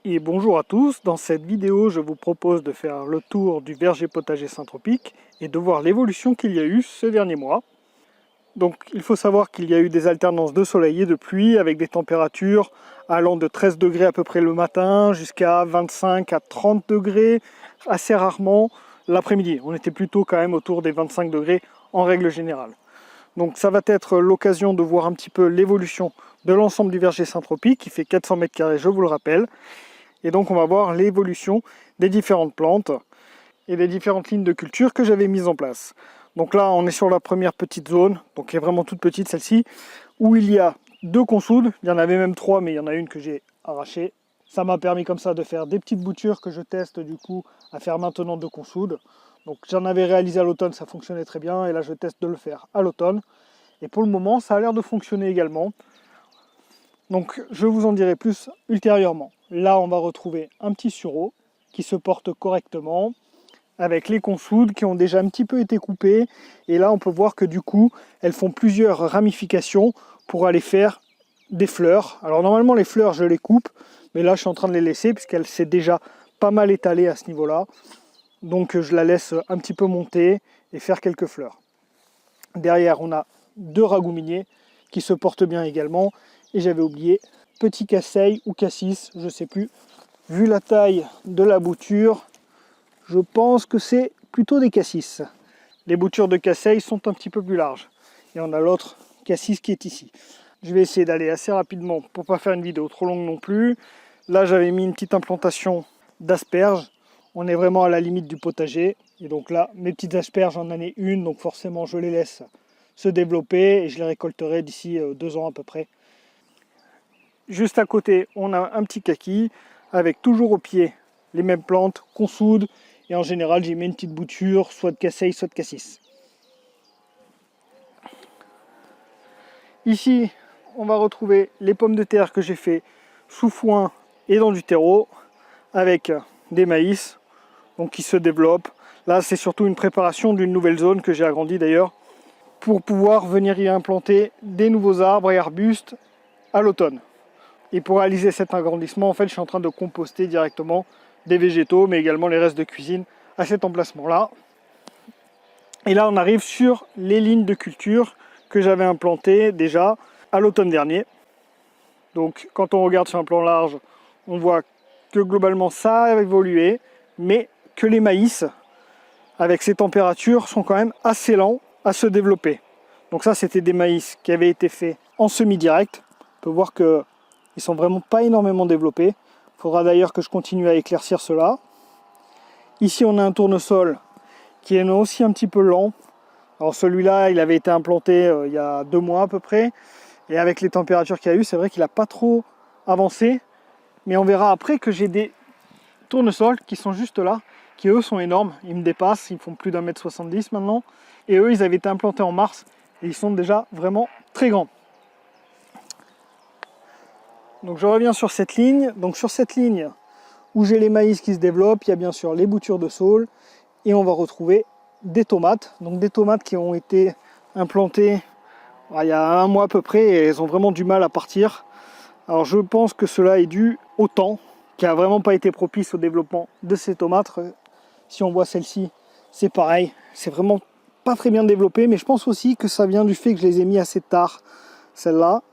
Et bonjour à tous, dans cette vidéo je vous propose de faire le tour du verger potager Saint-Tropique et de voir l'évolution qu'il y a eu ce dernier mois. Donc il faut savoir qu'il y a eu des alternances de soleil et de pluie avec des températures allant de 13 degrés à peu près le matin jusqu'à 25 à 30 degrés assez rarement l'après-midi. On était plutôt quand même autour des 25 degrés en règle générale. Donc ça va être l'occasion de voir un petit peu l'évolution de l'ensemble du verger Saint-Tropique qui fait 400 m², je vous le rappelle. Et donc on va voir l'évolution des différentes plantes et des différentes lignes de culture que j'avais mises en place. Donc là on est sur la première petite zone, donc qui est vraiment toute petite celle-ci, où il y a 2 consoudes, il y en avait même 3 mais il y en a une que j'ai arrachée. Ça m'a permis comme ça de faire des petites boutures que je teste du coup à faire maintenant 2 consoudes. Donc j'en avais réalisé à l'automne, ça fonctionnait très bien et là je teste de le faire à l'automne. Et pour le moment ça a l'air de fonctionner également. Donc je vous en dirai plus ultérieurement. Là on va retrouver un petit sureau qui se porte correctement avec les consoudes qui ont déjà un petit peu été coupées. Et là on peut voir que du coup elles font plusieurs ramifications pour aller faire des fleurs. Alors normalement les fleurs je les coupe, mais là je suis en train de les laisser puisqu'elle s'est déjà pas mal étalée à ce niveau-là. Donc je la laisse un petit peu monter et faire quelques fleurs. Derrière on a 2 ragouminiers qui se portent bien également. Et j'avais oublié petit casseille ou cassis, je ne sais plus. Vu la taille de la bouture, je pense que c'est plutôt des cassis. Les boutures de casseille sont un petit peu plus larges. Et on a l'autre cassis qui est ici. Je vais essayer d'aller assez rapidement pour ne pas faire une vidéo trop longue non plus. Là j'avais mis une petite implantation d'asperges. On est vraiment à la limite du potager. Et donc là, mes petites asperges, j'en ai une, donc forcément je les laisse se développer et je les récolterai d'ici 2 ans à peu près. Juste à côté, on a un petit kaki avec toujours au pied les mêmes plantes qu'on soude. Et en général, j'y mets une petite bouture, soit de casseille, soit de cassis. Ici, on va retrouver les pommes de terre que j'ai fait sous foin et dans du terreau avec des maïs donc qui se développent. Là, c'est surtout une préparation d'une nouvelle zone que j'ai agrandie d'ailleurs pour pouvoir venir y implanter des nouveaux arbres et arbustes à l'automne. Et pour réaliser cet agrandissement, en fait, je suis en train de composter directement des végétaux, mais également les restes de cuisine à cet emplacement-là. Et là, on arrive sur les lignes de culture que j'avais implantées déjà à l'automne dernier. Donc, quand on regarde sur un plan large, on voit que globalement, ça a évolué, mais que les maïs, avec ces températures, sont quand même assez lents à se développer. Donc ça, c'était des maïs qui avaient été faits en semi-direct. On peut voir que ils sont vraiment pas énormément développés. Il faudra d'ailleurs que je continue à éclaircir cela. Ici, on a un tournesol qui est aussi un petit peu lent. Alors celui-là, il avait été implanté il y a 2 mois à peu près. Et avec les températures qu'il y a eu, c'est vrai qu'il n'a pas trop avancé. Mais on verra après que j'ai des tournesols qui sont juste là, qui eux sont énormes. Ils me dépassent, ils font plus d'1,70 m maintenant. Et eux, ils avaient été implantés en mars. Et ils sont déjà vraiment très grands. Donc je reviens sur cette ligne. Donc sur cette ligne où j'ai les maïs qui se développent, il y a bien sûr les boutures de saule et on va retrouver des tomates. Donc des tomates qui ont été implantées il y a 1 mois à peu près et elles ont vraiment du mal à partir. Alors je pense que cela est dû au temps qui a vraiment pas été propice au développement de ces tomates. Si on voit celle-ci, c'est pareil. C'est vraiment pas très bien développé, mais je pense aussi que ça vient du fait que je les ai mis assez tard, celles-là.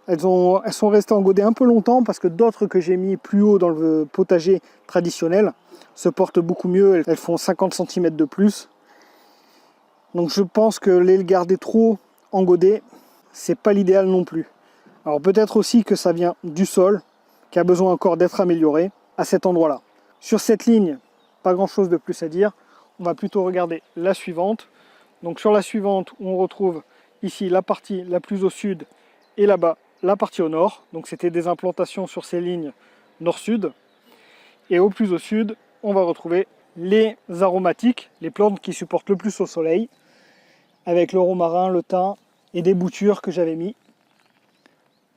Elles sont restées engodées un peu longtemps parce que d'autres que j'ai mis plus haut dans le potager traditionnel se portent beaucoup mieux. Elles font 50 cm de plus. Donc je pense que les garder trop engodées, c'est pas l'idéal non plus. Alors peut-être aussi que ça vient du sol qui a besoin encore d'être amélioré à cet endroit-là. Sur cette ligne, pas grand-chose de plus à dire. On va plutôt regarder la suivante. Donc sur la suivante, on retrouve ici la partie la plus au sud et là-bas la partie au nord. Donc c'était des implantations sur ces lignes nord-sud. Et au plus au sud, on va retrouver les aromatiques, les plantes qui supportent le plus au soleil, avec le romarin, le thym et des boutures que j'avais mis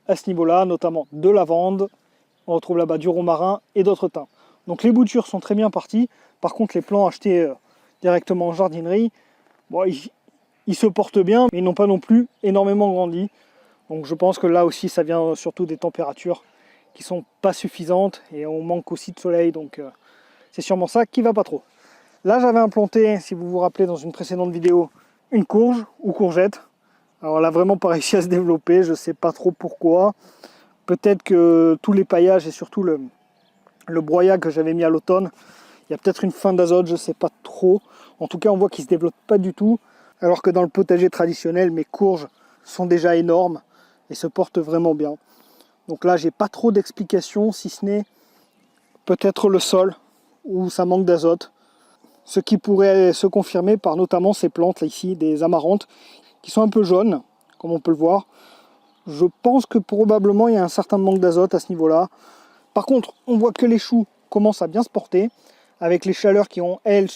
à ce niveau-là, notamment de lavande. On retrouve là-bas du romarin et d'autres thym. Donc les boutures sont très bien parties. Par contre, les plants achetés directement en jardinerie, bon, ils se portent bien, mais ils n'ont pas non plus énormément grandi. Donc je pense que là aussi, ça vient surtout des températures qui sont pas suffisantes et on manque aussi de soleil, donc c'est sûrement ça qui va pas trop. Là j'avais implanté, si vous vous rappelez dans une précédente vidéo, une courge ou courgette. Alors elle a vraiment pas réussi à se développer, je sais pas trop pourquoi. Peut-être que tous les paillages et surtout le broyat que j'avais mis à l'automne, il y a peut-être une fin d'azote, je sais pas trop. En tout cas on voit qu'il se développe pas du tout, alors que dans le potager traditionnel mes courges sont déjà énormes et se portent vraiment bien. Donc là j'ai pas trop d'explications, si ce n'est peut-être le sol où ça manque d'azote, ce qui pourrait se confirmer par notamment ces plantes là ici, des amarantes, qui sont un peu jaunes, comme on peut le voir. Je pense que probablement il y a un certain manque d'azote à ce niveau-là. Par contre, on voit que les choux commencent à bien se porter, avec les chaleurs qui ont, elles,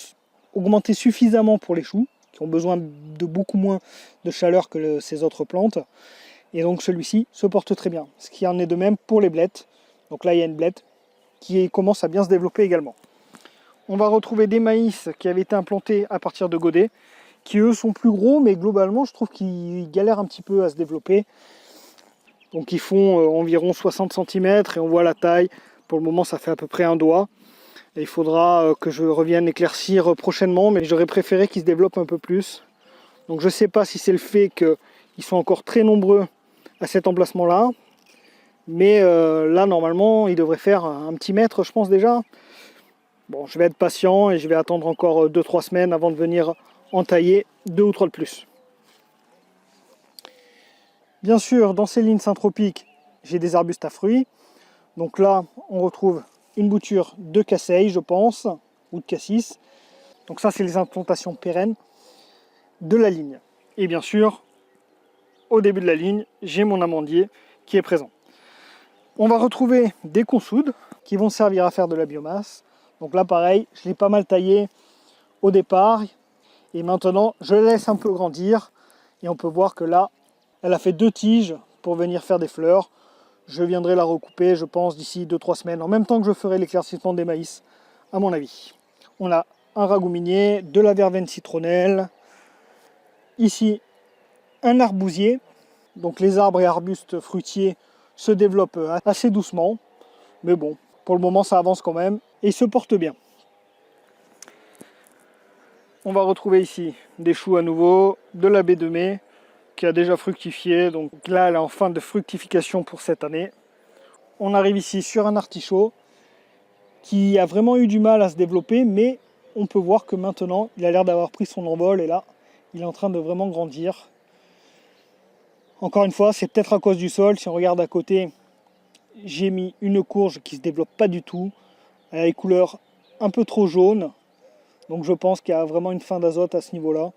augmenté suffisamment pour les choux, qui ont besoin de beaucoup moins de chaleur que ces autres plantes. Et donc celui-ci se porte très bien. Ce qui en est de même pour les blettes. Donc là, il y a une blette qui commence à bien se développer également. On va retrouver des maïs qui avaient été implantés à partir de godets, qui eux sont plus gros, mais globalement, je trouve qu'ils galèrent un petit peu à se développer. Donc ils font environ 60 cm et on voit la taille. Pour le moment, ça fait à peu près un doigt. Et il faudra que je revienne éclaircir prochainement, mais j'aurais préféré qu'ils se développent un peu plus. Donc je ne sais pas si c'est le fait qu'ils sont encore très nombreux à cet emplacement-là. Mais là, normalement, il devrait faire un petit mètre, je pense déjà. Bon, je vais être patient et je vais attendre encore 2-3 semaines avant de venir entailler 2 ou 3 de plus. Bien sûr, dans ces lignes syntropiques, j'ai des arbustes à fruits. Donc là, on retrouve une bouture de casseille, je pense, ou de cassis. Donc ça, c'est les implantations pérennes de la ligne. Et bien sûr, au début de la ligne, j'ai mon amandier qui est présent. On va retrouver des consoudes qui vont servir à faire de la biomasse. Donc là, pareil, je l'ai pas mal taillé au départ. Et maintenant, je la laisse un peu grandir. Et on peut voir que là, elle a fait 2 tiges pour venir faire des fleurs. Je viendrai la recouper, je pense, d'ici 2-3 semaines, en même temps que je ferai l'éclaircissement des maïs, à mon avis. On a un ragoût minier, de la verveine citronnelle. Ici, un arbousier. Donc les arbres et arbustes fruitiers se développent assez doucement. Mais bon, pour le moment, ça avance quand même. Et ils se portent bien. On va retrouver ici des choux à nouveau, de la baie de mai, qui a déjà fructifié. Donc là, elle est en fin de fructification pour cette année. On arrive ici sur un artichaut qui a vraiment eu du mal à se développer, mais on peut voir que maintenant, il a l'air d'avoir pris son envol et là, il est en train de vraiment grandir. Encore une fois, c'est peut-être à cause du sol. Si on regarde à côté, j'ai mis une courge qui ne se développe pas du tout. Elle a les couleurs un peu trop jaunes. Donc je pense qu'il y a vraiment une fin d'azote à ce niveau-là.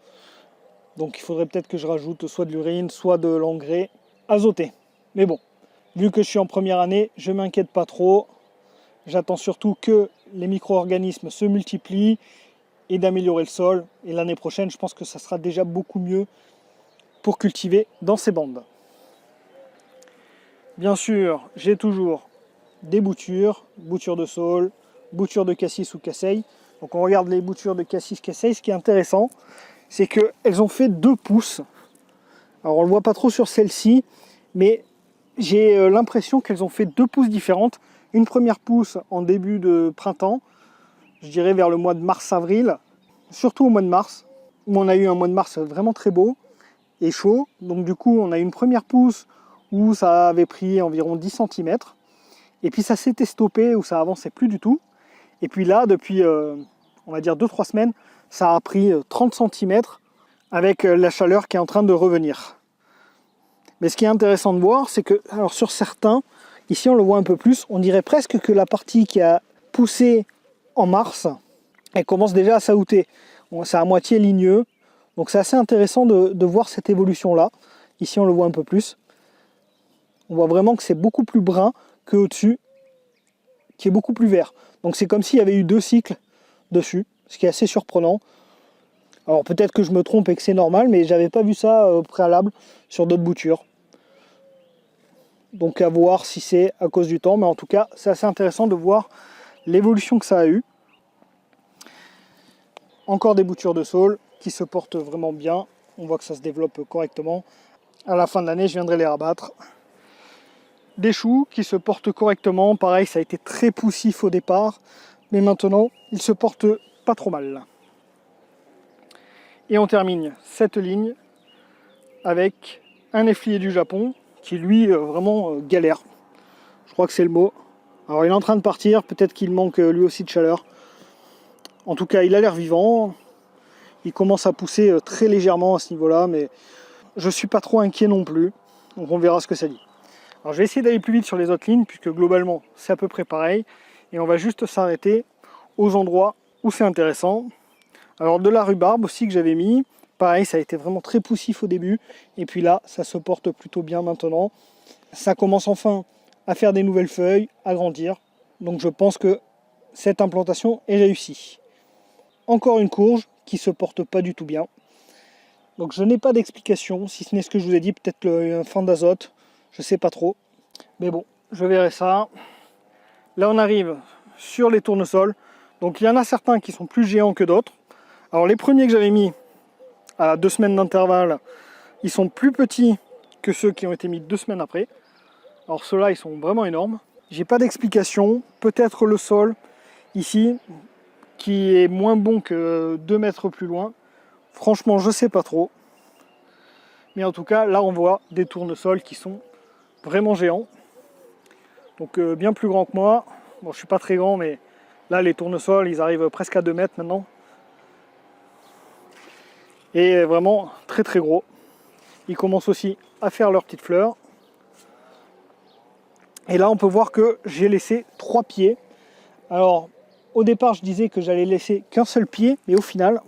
Donc il faudrait peut-être que je rajoute soit de l'urine, soit de l'engrais azoté. Mais bon, vu que je suis en première année, je ne m'inquiète pas trop. J'attends surtout que les micro-organismes se multiplient et d'améliorer le sol. Et l'année prochaine, je pense que ça sera déjà beaucoup mieux pour cultiver dans ces bandes. Bien sûr, j'ai toujours des boutures de saule, boutures de cassis ou casseille. Donc on regarde les boutures de cassis casseille. Ce qui est intéressant, c'est qu'elles ont fait 2 pouces. Alors on ne le voit pas trop sur celle-ci, mais j'ai l'impression qu'elles ont fait 2 pousses différentes. Une première pousse en début de printemps, je dirais vers le mois de mars-avril, surtout au mois de mars, où on a eu un mois de mars vraiment très beau et chaud. Donc du coup, on a eu une première pousse où ça avait pris environ 10 cm. Et puis ça s'était stoppé, où ça avançait plus du tout. Et puis là, depuis, on va dire 2-3 semaines, ça a pris 30 cm avec la chaleur qui est en train de revenir. Mais ce qui est intéressant de voir, c'est que, alors sur certains, ici on le voit un peu plus, on dirait presque que la partie qui a poussé en mars, elle commence déjà à s'aouter. C'est à moitié ligneux, donc c'est assez intéressant de voir cette évolution-là. Ici on le voit un peu plus. On voit vraiment que c'est beaucoup plus brun qu'au-dessus, qui est beaucoup plus vert. Donc c'est comme s'il y avait eu 2 cycles dessus, ce qui est assez surprenant. Alors peut-être que je me trompe et que c'est normal, mais j'avais pas vu ça au préalable sur d'autres boutures. Donc à voir si c'est à cause du temps, mais en tout cas c'est assez intéressant de voir l'évolution que ça a eu. Encore des boutures de saule qui se portent vraiment bien. On voit que ça se développe correctement. À la fin de l'année, je viendrai les rabattre. Des choux qui se portent correctement. Pareil, ça a été très poussif au départ, mais maintenant, ils se portent pas trop mal. Et on termine cette ligne avec un efflier du Japon qui lui vraiment galère. Je crois que c'est le mot. Alors il est en train de partir, peut-être qu'il manque lui aussi de chaleur. En tout cas, il a l'air vivant. Il commence à pousser très légèrement à ce niveau-là, mais je suis pas trop inquiet non plus. Donc on verra ce que ça dit. Alors je vais essayer d'aller plus vite sur les autres lignes, puisque globalement c'est à peu près pareil. Et on va juste s'arrêter aux endroits où c'est intéressant. Alors de la rhubarbe aussi que j'avais mis, pareil, ça a été vraiment très poussif au début. Et puis là, ça se porte plutôt bien maintenant. Ça commence enfin à faire des nouvelles feuilles, à grandir. Donc je pense que cette implantation est réussie. Encore une courge qui se porte pas du tout bien. Donc je n'ai pas d'explication, si ce n'est ce que je vous ai dit, peut-être un fin d'azote, je sais pas trop. Mais bon, je verrai ça. Là on arrive sur les tournesols. Donc il y en a certains qui sont plus géants que d'autres. Alors les premiers que j'avais mis à 2 semaines d'intervalle, ils sont plus petits que ceux qui ont été mis 2 semaines après. Alors ceux-là, ils sont vraiment énormes. J'ai pas d'explication. Peut-être le sol, ici, qui est moins bon que 2 mètres plus loin. Franchement, je sais pas trop. Mais en tout cas, là, on voit des tournesols qui sont vraiment géants. Donc bien plus grands que moi. Bon, je suis pas très grand, mais là, les tournesols, ils arrivent presque à 2 mètres maintenant. Et vraiment très très gros. Ils commencent aussi à faire leurs petites fleurs. Et là, on peut voir que j'ai laissé 3 pieds. Alors, au départ, je disais que j'allais laisser qu'un seul pied, mais au final,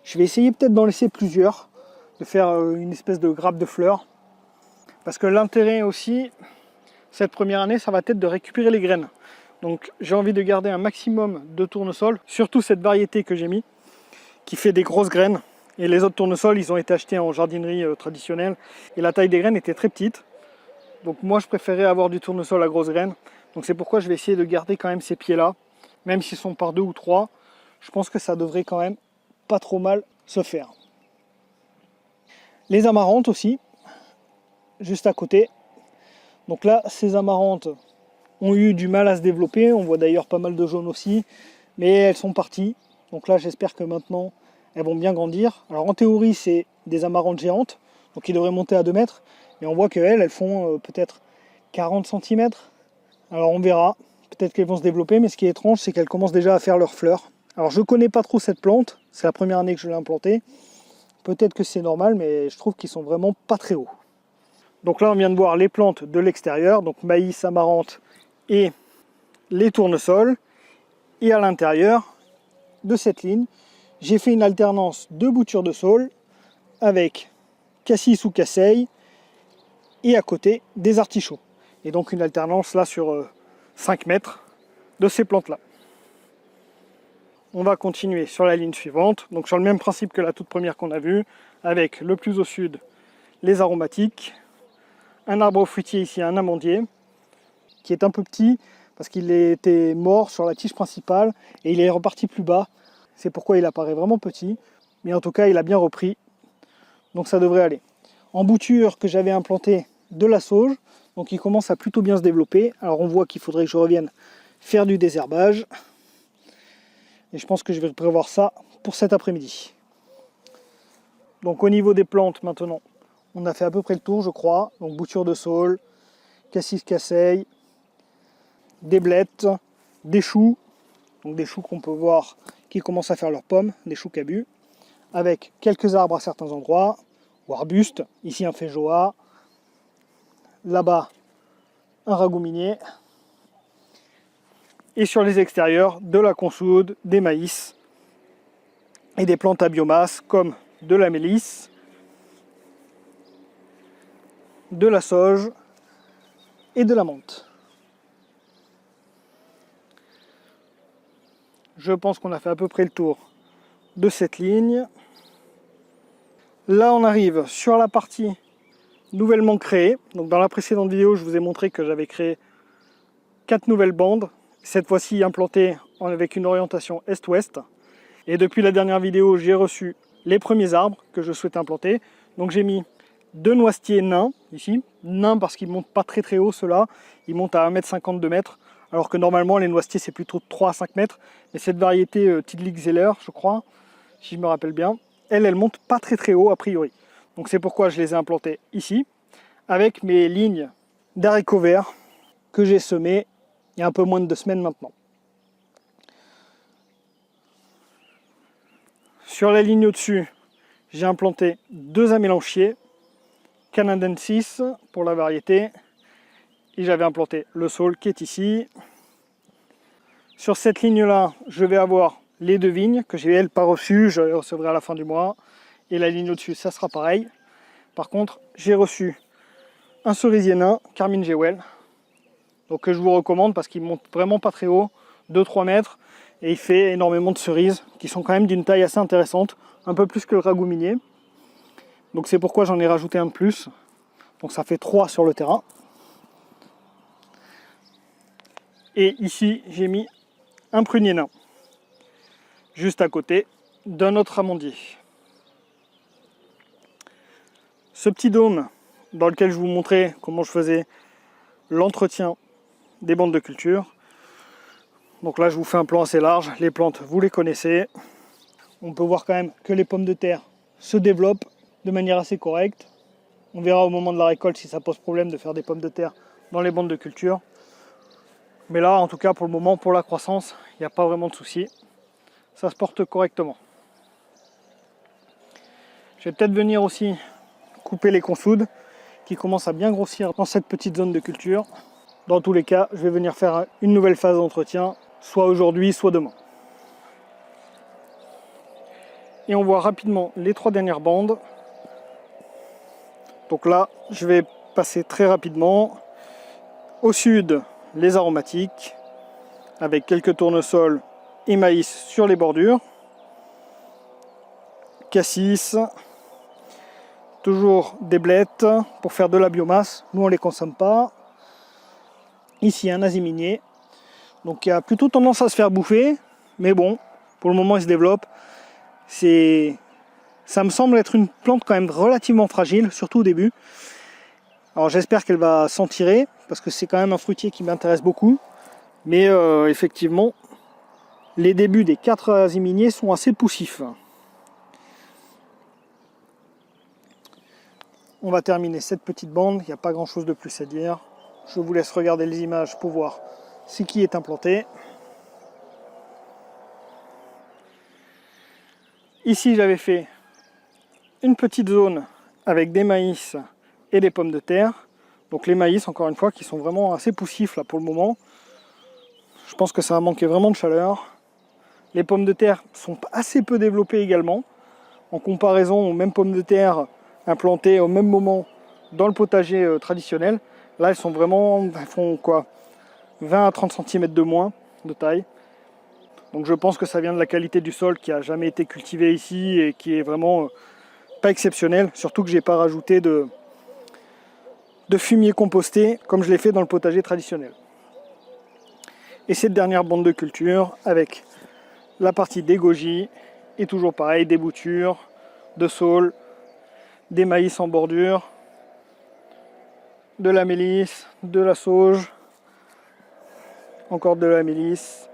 je vais essayer peut-être d'en laisser plusieurs, de faire une espèce de grappe de fleurs. Parce que l'intérêt aussi, cette première année, ça va être de récupérer les graines. Donc, j'ai envie de garder un maximum de tournesols, surtout cette variété que j'ai mis, qui fait des grosses graines. Et les autres tournesols, ils ont été achetés en jardinerie traditionnelle, et la taille des graines était très petite. Donc moi je préférais avoir du tournesol à grosses graines. Donc c'est pourquoi je vais essayer de garder quand même ces pieds là. Même s'ils sont par 2 ou 3. Je pense que ça devrait quand même pas trop mal se faire. Les amarantes aussi. Juste à côté. Donc là ces amarantes ont eu du mal à se développer. On voit d'ailleurs pas mal de jaunes aussi. Mais elles sont parties. Donc là j'espère que maintenant elles vont bien grandir. Alors en théorie c'est des amarantes géantes. Donc ils devraient monter à 2 mètres. Et on voit qu'elles font peut-être 40 cm. Alors on verra, peut-être qu'elles vont se développer, mais ce qui est étrange, c'est qu'elles commencent déjà à faire leurs fleurs. Alors je ne connais pas trop cette plante, c'est la première année que je l'ai implantée. Peut-être que c'est normal, mais je trouve qu'ils sont vraiment pas très hauts. Donc là on vient de voir les plantes de l'extérieur, donc maïs, amarante et les tournesols. Et à l'intérieur de cette ligne, j'ai fait une alternance de boutures de saule avec cassis ou casseille, et à côté des artichauts. Et donc une alternance là sur 5 mètres de ces plantes-là. On va continuer sur la ligne suivante, donc sur le même principe que la toute première qu'on a vue, avec le plus au sud, les aromatiques, un arbre fruitier ici, un amandier, qui est un peu petit, parce qu'il était mort sur la tige principale, et il est reparti plus bas, c'est pourquoi il apparaît vraiment petit, mais en tout cas il a bien repris, donc ça devrait aller. En bouture que j'avais implanté de la sauge, donc il commence à plutôt bien se développer. Alors on voit qu'il faudrait que je revienne faire du désherbage, et je pense que je vais prévoir ça pour cet après-midi. Donc au niveau des plantes maintenant, on a fait à peu près le tour je crois. Donc bouture de saule, cassis casseille, des blettes, des choux, donc des choux qu'on peut voir qui commencent à faire leurs pommes, des choux cabus, avec quelques arbres à certains endroits, ou arbustes, ici un feijoa, là-bas un ragoumier, et sur les extérieurs de la consoude, des maïs et des plantes à biomasse comme de la mélisse, de la sauge et de la menthe. Je pense qu'on a fait à peu près le tour de cette ligne. Là on arrive sur la partie nouvellement créée. Donc dans la précédente vidéo je vous ai montré que j'avais créé 4 nouvelles bandes, cette fois-ci implantées avec une orientation est-ouest. Et depuis la dernière vidéo j'ai reçu les premiers arbres que je souhaitais implanter. Donc j'ai mis 2 noisetiers nains, ici. Nains parce qu'ils ne montent pas très très haut, ceux-là. Ils montent à 1,50 m, 2 m. Alors que normalement, les noisetiers, c'est plutôt 3 à 5 mètres. Mais cette variété Tidlig-Zeller, je crois, si je me rappelle bien, elle monte pas très très haut a priori. Donc c'est pourquoi je les ai implantés ici, avec mes lignes d'haricots verts que j'ai semées il y a un peu moins de 2 semaines maintenant. Sur la ligne au-dessus, j'ai implanté 2 amélanchiers, canadensis pour la variété, et j'avais implanté le saule qui est ici. Sur cette ligne-là, je vais avoir les 2 vignes que j'ai elles pas reçues, je les recevrai à la fin du mois. Et la ligne au-dessus, ça sera pareil. Par contre, j'ai reçu un cerisier nain, Carmine Jewel, donc que je vous recommande parce qu'il monte vraiment pas très haut, 2-3 mètres, et il fait énormément de cerises qui sont quand même d'une taille assez intéressante, un peu plus que le ragoût minier. Donc c'est pourquoi j'en ai rajouté un de plus. Donc ça fait 3 sur le terrain. Et ici, j'ai mis un prunier nain, juste à côté d'un autre amandier. Ce petit dôme dans lequel je vous montrais comment je faisais l'entretien des bandes de culture. Donc là, je vous fais un plan assez large. Les plantes, vous les connaissez. On peut voir quand même que les pommes de terre se développent de manière assez correcte. On verra au moment de la récolte si ça pose problème de faire des pommes de terre dans les bandes de culture. Mais là, en tout cas, pour le moment, pour la croissance, il n'y a pas vraiment de souci. Ça se porte correctement. Je vais peut-être venir aussi couper les consoudes qui commencent à bien grossir dans cette petite zone de culture. Dans tous les cas, je vais venir faire une nouvelle phase d'entretien, soit aujourd'hui, soit demain. Et on voit rapidement les 3 dernières bandes. Donc là, je vais passer très rapidement. Au sud, les aromatiques, avec quelques tournesols et maïs sur les bordures. Cassis, toujours des blettes pour faire de la biomasse. Nous, on ne les consomme pas. Ici, un asie minier. Donc, il a plutôt tendance à se faire bouffer. Mais bon, pour le moment, il se développe. Ça me semble être une plante quand même relativement fragile, surtout au début. Alors, j'espère qu'elle va s'en tirer, parce que c'est quand même un fruitier qui m'intéresse beaucoup. Mais effectivement, les débuts des 4 asis miniers sont assez poussifs. On va terminer cette petite bande, il n'y a pas grand chose de plus à dire. Je vous laisse regarder les images pour voir ce qui est implanté. Ici, j'avais fait une petite zone avec des maïs et des pommes de terre. Donc les maïs, encore une fois, qui sont vraiment assez poussifs là pour le moment. Je pense que ça va manquer vraiment de chaleur. Les pommes de terre sont assez peu développées également. En comparaison aux mêmes pommes de terre implantées au même moment dans le potager traditionnel. Là, elles font quoi, 20 à 30 cm de moins de taille. Donc je pense que ça vient de la qualité du sol qui n'a jamais été cultivé ici et qui est vraiment pas exceptionnel. Surtout que j'ai pas rajouté de fumier composté comme je l'ai fait dans le potager traditionnel. Et cette dernière bande de culture avec la partie des goji et toujours pareil, des boutures, de saule, des maïs en bordure, de la mélisse, de la sauge, encore de la mélisse,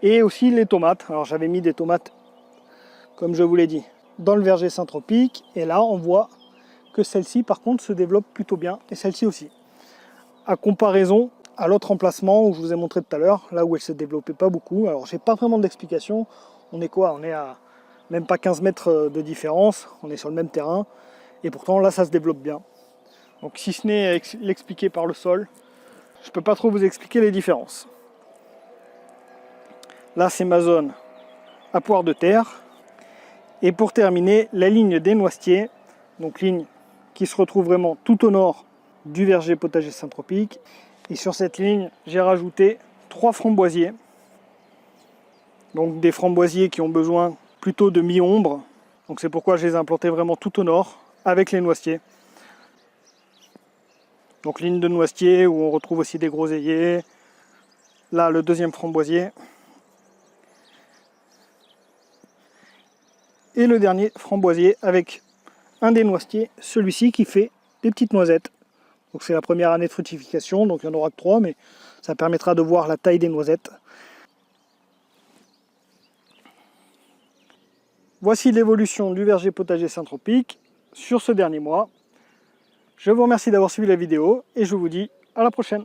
et aussi les tomates. Alors j'avais mis des tomates, comme je vous l'ai dit, dans le verger Saint-Tropique, et là on voit que celle-ci par contre se développe plutôt bien, et celle-ci aussi. À comparaison à l'autre emplacement où je vous ai montré tout à l'heure, là où elle se développait pas beaucoup. Alors j'ai pas vraiment d'explication. On est quoi? On est à même pas 15 mètres de différence, on est sur le même terrain, et pourtant là ça se développe bien. Donc si ce n'est l'expliquer par le sol, je peux pas trop vous expliquer les différences. Là c'est ma zone à poire de terre. Et pour terminer, la ligne des noisetiers, donc ligne qui se retrouve vraiment tout au nord du verger potager Saint-Tropique. Et sur cette ligne, j'ai rajouté 3 framboisiers. Donc des framboisiers qui ont besoin plutôt de mi-ombre. Donc c'est pourquoi je les ai implantés vraiment tout au nord avec les noisetiers. Donc ligne de noisetiers où on retrouve aussi des groseilliers. Là le deuxième framboisier. Et le dernier framboisier avec un des noisetiers, celui-ci qui fait des petites noisettes. Donc c'est la première année de fructification, donc il n'y en aura que 3, mais ça permettra de voir la taille des noisettes. Voici l'évolution du verger potager Saint-Tropique sur ce dernier mois. Je vous remercie d'avoir suivi la vidéo et je vous dis à la prochaine.